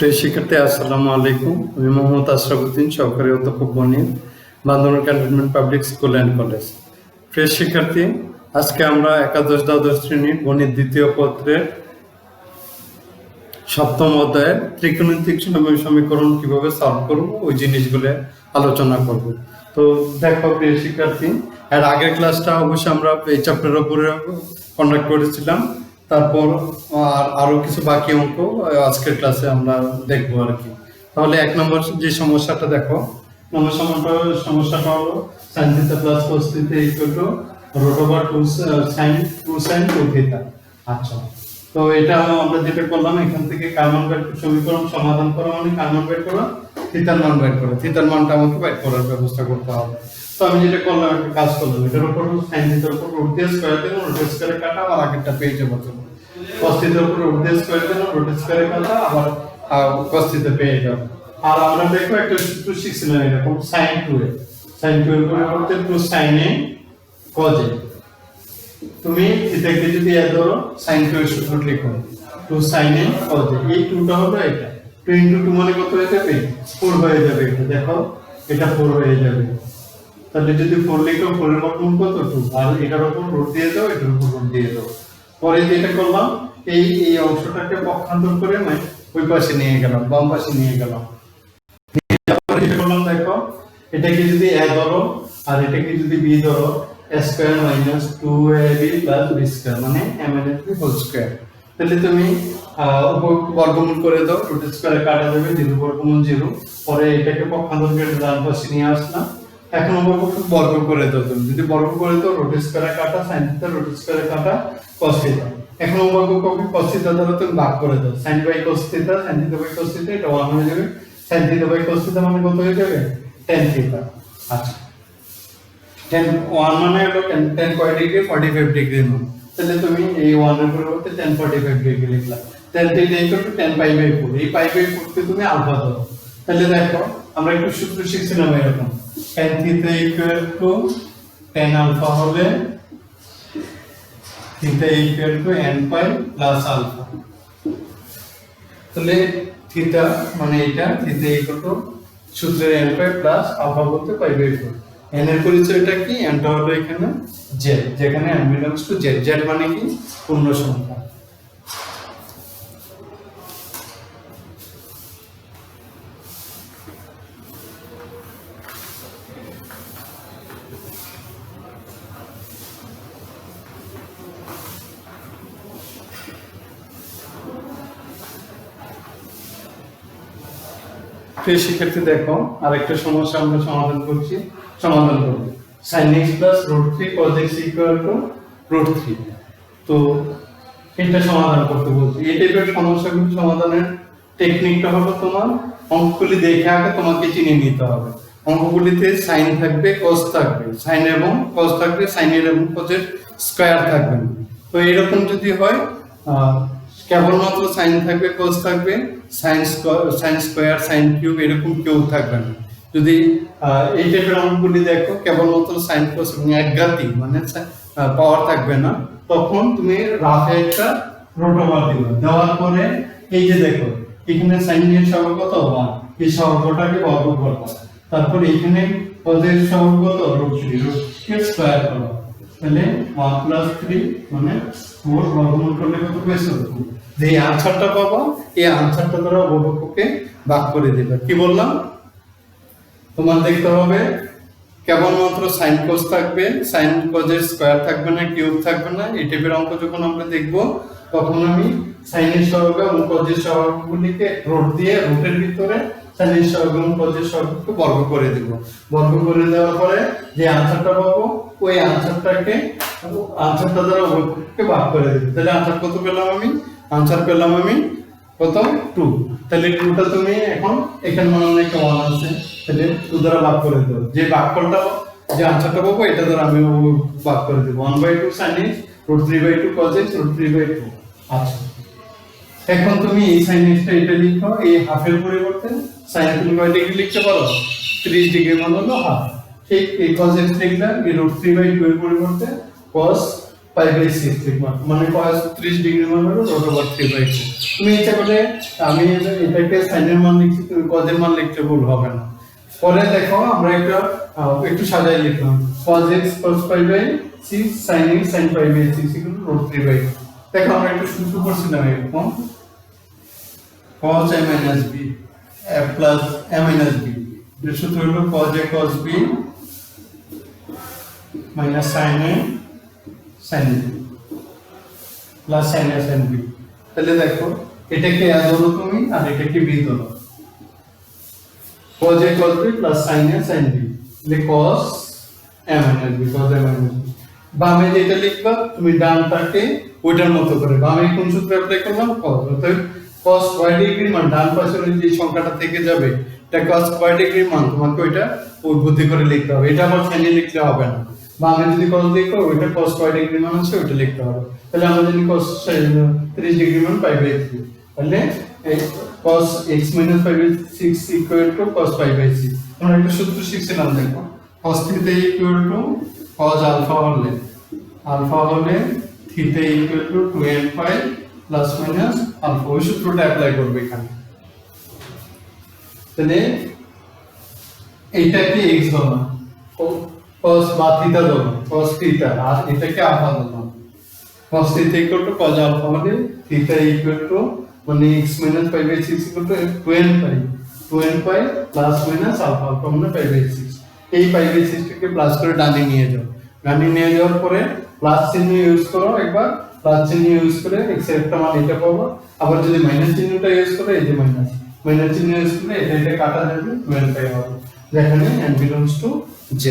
প্রিয় শিক্ষার্থী, আসসালামু আলাইকুম। আমি মোহাম্মদ আশরাফুদ্দিন, সহকারী অধ্যাপক গণিত, Bandarban cantonment public school and college. প্রিয় শিক্ষার্থী, আজকে আমরা একাদশ দ্বাদশ শ্রেণীর গণিত দ্বিতীয় পত্রের সপ্তম অধ্যায়ের ত্রিকোণমিতিক সমীকরণ কিভাবে সলভ করব ওই জিনিসগুলো আলোচনা করব। তো দেখো প্রিয় শিক্ষার্থী, এর আগের ক্লাসটা অবশ্যই আমরা এই চ্যাপ্টারের উপরে কন্ডাক্ট করেছিলাম। তারপর আরো কিছু বাকি অঙ্ক আজকের ক্লাসে আমরা দেখবো আর কি। তাহলে এক নম্বর যে সমস্যাটা দেখো, নম্বর সমস্যাটা হলো sin theta plus cos theta equal to root over 2 sin 2 theta. আচ্ছা, তো এটা আমরা যেটা করলাম, এখান থেকে কার্মান বের সমীকরণ সমাধান করা মানে কার্মান বের করা, থিটার মান বের করা, থিটার মানটা আমাকে বের করার ব্যবস্থা করতে হবে। তো আমি যেটা করলাম, একটা কাজ করলাম, এটার উপর sin থিটার উপর রুট দিয়ে স্কয়ার দিলাম, রুট স্কয়ারে কাটা, আর আগেরটা পেয়ে যাবো। cos থিটার উপর রুট দিয়ে স্কয়ার দিলাম, রুট স্কয়ারে কাটা, আবার cos থিটা পেয়ে যাবো। আর আমরা দেখো একটা সূত্র শিখছিলাম এরকম, sin 2a, sin 2 এর পরিবর্তে 2 sin a cos a। তুমি থিটাকে যদি এ ধরো, sin 2 এর সূত্র লিখো, 2 sin a cos a। এই 2টা হলো এটা, 2 into 2 মানে কত হয়ে যাবে? 4 হয়ে যাবে। এটা দেখো, এটা 4 হয়ে যাবে। তাহলে যদি 4 লিখো, 4 এর বর্গমূল কত? 2। আর এটার উপর রুট দিয়ে দাও, এটার উপর রুট দিয়ে দাও। পরে যেটা করলাম, এই অংশটাকে পক্ষান্তর করে আমি ওই পাশে নিয়ে গেলাম, বাম পাশে নিয়ে গেলাম। যেটা করলাম দেখো, এটাকে যদি a ধরো আর এটাকে যদি b ধরো, a square minus 2ab plus b square মানে a মাইনাস b হোল স্কয়ার। তাহলে তুমি বর্গমূল করে দাও, রুট স্কয়ারে কাটা যাবে, 0 বর্গমূল 0। পরে এটাকে পক্ষান্তর করে ডান পাশে নিয়ে আসলাম। এখন বর্গ করে দাও। তুমি যদি বর্গ করে দাও, রুট স্কয়ারে কাটা sin থিটা, রুট স্কয়ারে কাটা cos থিটা। এখন বর্গ করবে, cos থিটা দ্বারা তুমি ভাগ করে দাও, sin by cos theta, sin theta by cos theta, এটা 1 হয়ে যাবে। sin theta by cos theta মানে কত হয়ে যাবে? tan theta. আচ্ছা, tan 1 মানে হলো tan কয় ডিগ্রি? 45 ডিগ্রি মান। তাহলে তুমি এই 1 এর পরিবর্তে tan 45 ডিগ্রি লিখলা। tan theta equal to tan pi by 4। এই পাই বাই 4 কে তুমি আলফা ধরো। তাহলে দেখো, আমরা একটু সূত্র শিখছিলাম এরকম, tan theta equal to tan alpha হলে theta equal to n pi plus alpha. তাহলে থিটা মানে এটা, থিটা ইকুয়াল টু সূত্রের n পাই প্লাস আলফা বলতে পাই বাই 4। n এর পরিচয়টা কি? n টা হলো এখানে z, যেখানে n belongs to z। z মানে কি? পূর্ণ সংখ্যা। প্রিয় শিক্ষার্থী দেখো, আরেকটা সমস্যা আমরা সমাধান করব। sin x plus root 3 cos x equal to root 3। তো এটা সমাধান করতে বলছি। এই টাইপের সমস্যাগুলো সমাধানের টেকনিকটা হলো, তোমার অঙ্কগুলি দেখে আগে তোমাকে চিনে নিতে হবে। অঙ্কগুলিতে sin থাকবে, cos থাকবে, sin এবং cos থাকবে, sin এর এবং cos এর স্কয়ার থাকবে না। তো এরকম যদি হয়, কেবলমাত্র sin থাকবে, cos থাকবে, sin স্কয়ার, sin কিউব এরকম কেউ থাকবে না। যদি এই টাইপের অঙ্কগুলি দেখো, কেবলমাত্র sin cos এবং একঘাতি মানে পাওয়ার থাকবে না, তখন তুমি রাফে একটা রুট ওভার দিবে। দেওয়ার পরে এই যে দেখো, এখানে sin এর সহগ কত? 1। এই সহগটাকে বর্গ করো। তারপর এখানে cos এর সহগ কত? √3, কে স্কয়ার করো। তাহলে 1 প্লাস 3 মানে 4 বর্গমূল করলে কত পেয়েছো? 2। যে আনসারটা পাবো, এই আনসারটা দ্বারা বহুপক্ষকে ভাগ করে দিবে। কি বললাম? তোমার দেখতে হবে কেবলমাত্র sin cos থাকবে, sin cos এর স্কয়ার থাকবে না, কিউব থাকবে না। এই টাইপের অঙ্ক যখন আমরা দেখব, তখন আমি sin এর সহগ এবং cos এর সহগগুলিকে রুট দিয়ে, রুটের ভিতরে sin এর সহগ এবং cos এর সহগকে বর্গ করে দেব। বর্গ করে দেওয়ার পরে যে আনসারটা পাবো, ওই আনসারটা দ্বারা বহুপক্ষকে ভাগ করে দেব। তাহলে আনসার কত পেলাম আমি? আনসার পেলাম আমি কত? 2। তাহলে 2টা তুমি এখন এখানে মনে হয় একটা 1 আছে, তাহলে 2 দ্বারা ভাগ করে দাও। যে ভাগফলটা, যে আনসারটা পাবো, এটা দ্বারা আমি ভাগ করে দেব। 1/2 sin x √3/2 cos x √3/2। আচ্ছা, এখন তুমি এই sin x টা এটা লিখো, এই হাফের পরিবর্তে sin তুমি কয় ডিগ্রি লিখতে পারো? 30 ডিগ্রি মানে হলো হাফ। ঠিক এই cos x লিখলাম, এই √3/2 এর পরিবর্তে cos পাই বাই 6 লিখবা, মানে cos 30 ডিগ্রি মান হলো রুট ওভার 3/2। তুমি ইচ্ছা করলে আমি এটাকে সাইনের মান লিখছি, তুমি cos এর মান লিখতে ভুল হবে না। পরে দেখো আমরা একটু সাজাই লিখলাম cos x cos pi by 6 sin x sin pi by 6 root 3/2। দেখো আমরা একটু সূত্র করছিলাম এরকম cos a minus b a plus a minus b, এর সূত্র হলো cos a cos b minus sin a sin b plus sin a sin b। তাহলে দেখো এটাকে a ধরো তুমি আর এটাকে b ধরো, cos a cos b plus sin a sin b, তাহলে cos a minus b cos a minus b। বামে যেটা লিখবা তুমি ডানটাকে ওইটার মতো করে, বামে কোন সূত্র অ্যাপ্লাই করলাম cos, অতএব cos স্কয়ার ডিগ্রি মান ডান পাশের যে সংখ্যাটা থেকে যাবে এটা cos স্কয়ার ডিগ্রি মান, তোমাকে ওইটা ওই বুদ্ধি করে লিখতে হবে, এটা আবার সাইনে লিখলে হবে না। বামে যদি cos লিখো ওইটা cos স্কয়ার ডিগ্রি মান আছে ওইটা লিখতে হবে। তাহলে আমরা যদি cos 30 ডিগ্রি মান পাই বাই 3, তাহলে cos x minus pi by 6 equal to cos pi by 6। আমরা একটা সূত্র শিখছিলাম দেখো, cos theta equal to cos alpha হলে theta equal to 2n pi plus minus alpha, ওই সূত্রটা অ্যাপ্লাই করবে এখানে। তাহলে এইটাকে x ধরলাম, cos বা থিটা ধরলাম cos থিটা, আর এটাকে আলফা ধরলাম cos theta equal to cos alpha হলে থিটা ইকুয়াল টু মানে x minus pi by 6 equal to 2n pi plus minus alpha, alpha মানে পাই বাই 6। এই পাই বাই 6 টাকে প্লাস করে ডানে নিয়ে যাও, ডানে নিয়ে যাওয়ার পরে প্লাস চিহ্ন ইউজ করো, একবার প্লাস চিহ্ন ইউজ করে x এর একটা মান এটা পাবো, আবার যদি মাইনাস চিহ্নটা ইউজ করে এই যে মাইনাস চিহ্ন ইউজ করলে এটা কাটা যাবে 2n পাই হবে, যেখানে n belongs to z।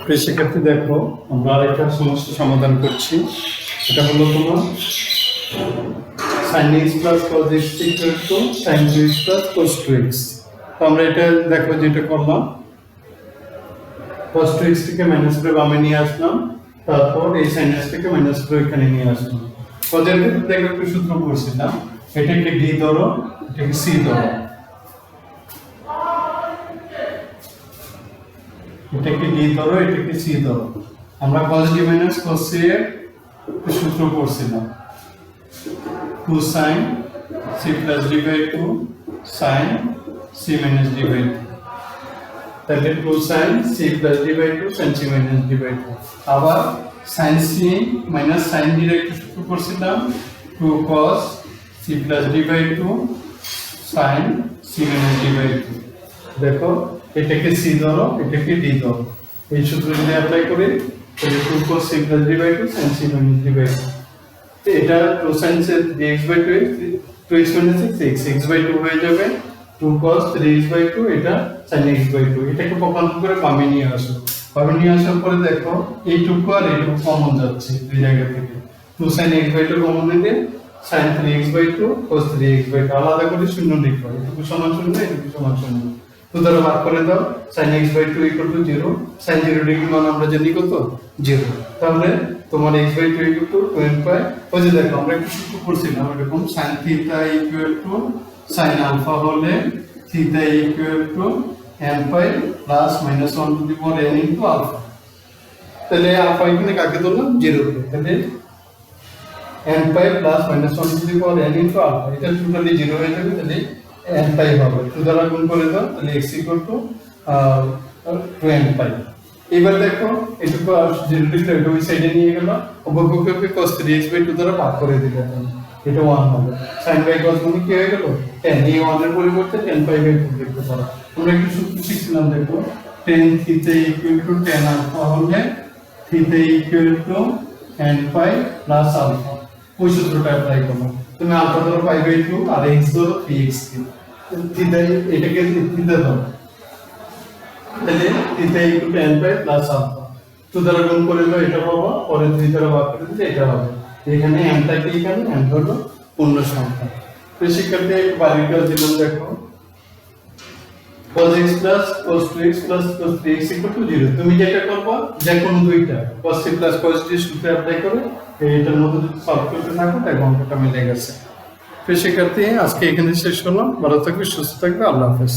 প্রিয় শিক্ষার্থী দেখো, আমরা আরেকটা সমস্যা সমাধান করছি। এটা হলো তোমার sin x plus cos x equal to sin 2x plus cos 2x। তো আমরা এটা দেখো যেটা করলাম, cos 2x থেকে মাইনাস করে বামে নিয়ে আসলাম, তারপর এই sin x থেকে মাইনাস করে এখানে নিয়ে আসলাম। cos এর ক্ষেত্রে দেখো একটু সূত্র পড়ছিলাম, এটাকে d ধরো, এটাকে c ধরো, এটাকে d ধরো, এটাকে c ধরো। আমরা cos d minus cos c এর সূত্র পড়ছিলাম, 2 sin c plus d by 2 sin c minus d by 2, তাহলে 2 sin c plus d by 2 sin c minus d by 2। আবার sin c minus sin d এর একটা সূত্র পড়ছিলাম, 2 cos c plus d by 2 sin c minus d by 2। দেখো এটাকে c ধরো, এটাকে d ধরো, এই সূত্র যদি অ্যাপ্লাই করি তাহলে 2 cos c plus d by 2 sin c minus d by 2। এটা 2 sin dx by 2x, 2x minus x, x by 2 হয়ে যাবে, 2 cos 3x by 2, এটা sin x by 2। এটাকে পক্ষান্তর করে বামে নিয়ে আসো, বামে নিয়ে আসার পরে দেখো এইটুকু আর এইটুকু কমন যাচ্ছে এই জায়গা থেকে, 2 sin x by 2 কমন নিলে sin 3x by 2 cos 3x by 2 আলাদা করে শূন্য লিখো, এটুকু সমান শূন্য, এটুকু সমান শূন্য, তো দ্বারা ভাগ করে দাও, sin x by 2 equal to 0, sin 0 degree মান আমরা জানি কত 0, তাহলে তোমার x by 2 equal to 2n pi। ওই যে দেখো আমরা একটু সূত্র পড়ছিলাম এরকম, sin theta equal to sin alpha হলে theta equal to n pi plus minus 1 to the power n into alpha। তাহলে alpha এখানে কাকে ধরলাম 0 কে, তাহলে n pi plus minus 1 to the power n into alpha, এটা টোটালি 0 হয়ে যাবে, তাহলে n pi হবে, তো দ্বারা গুণ করে দাও, তাহলে x equal to 2n pi। এবার দেখো এটুকু 0 ডিগ্রি এটা ওই সাইডে নিয়ে গেল, অবক্ষেপকে cos 3x by 2 দ্বারা ভাগ করে দিলে এটা 1 হবে, sin by cos মানে কি হয়ে গেল 10, এই 1 এর পরিবর্তে 10 pi by 2 লিখতে পারো। আমরা একটু সূত্র শিখছিলাম, দেখো tan theta equal to tan alpha হলে theta equal to n pi plus alpha, ওই সূত্রটা অ্যাপ্লাই করো। তুমি আলফা ধরো pi by 2 আর x ধরো 3x, থিটা এটাকে থিটা ধরো, তাহলে theta equal to n pi plus alpha, তো দ্বারা গুণ করে দাও, এটা পাবো, পরে 2 দ্বারা ভাগ করে দিলে এটা হবে। এখানে n টাকে এখানে n হলো পূর্ণ সংখ্যা। তো শিক্ষার্থী বাড়ির কাজ দিলাম, দেখো cos x plus cos 2x plus cos 3x equal to 0। তুমি যেটা করবা যে কোনো দুইটা cos c plus cos d সূত্র অ্যাপ্লাই করে এইটার মধ্যে যদি সলভ করতে থাকো তাই অঙ্কটা মিলে গেছে। তো শিক্ষার্থী আজকে এখানে শেষ হলো, ভালো থাকবে, সুস্থ থাকবে, আল্লাহ হাফেজ।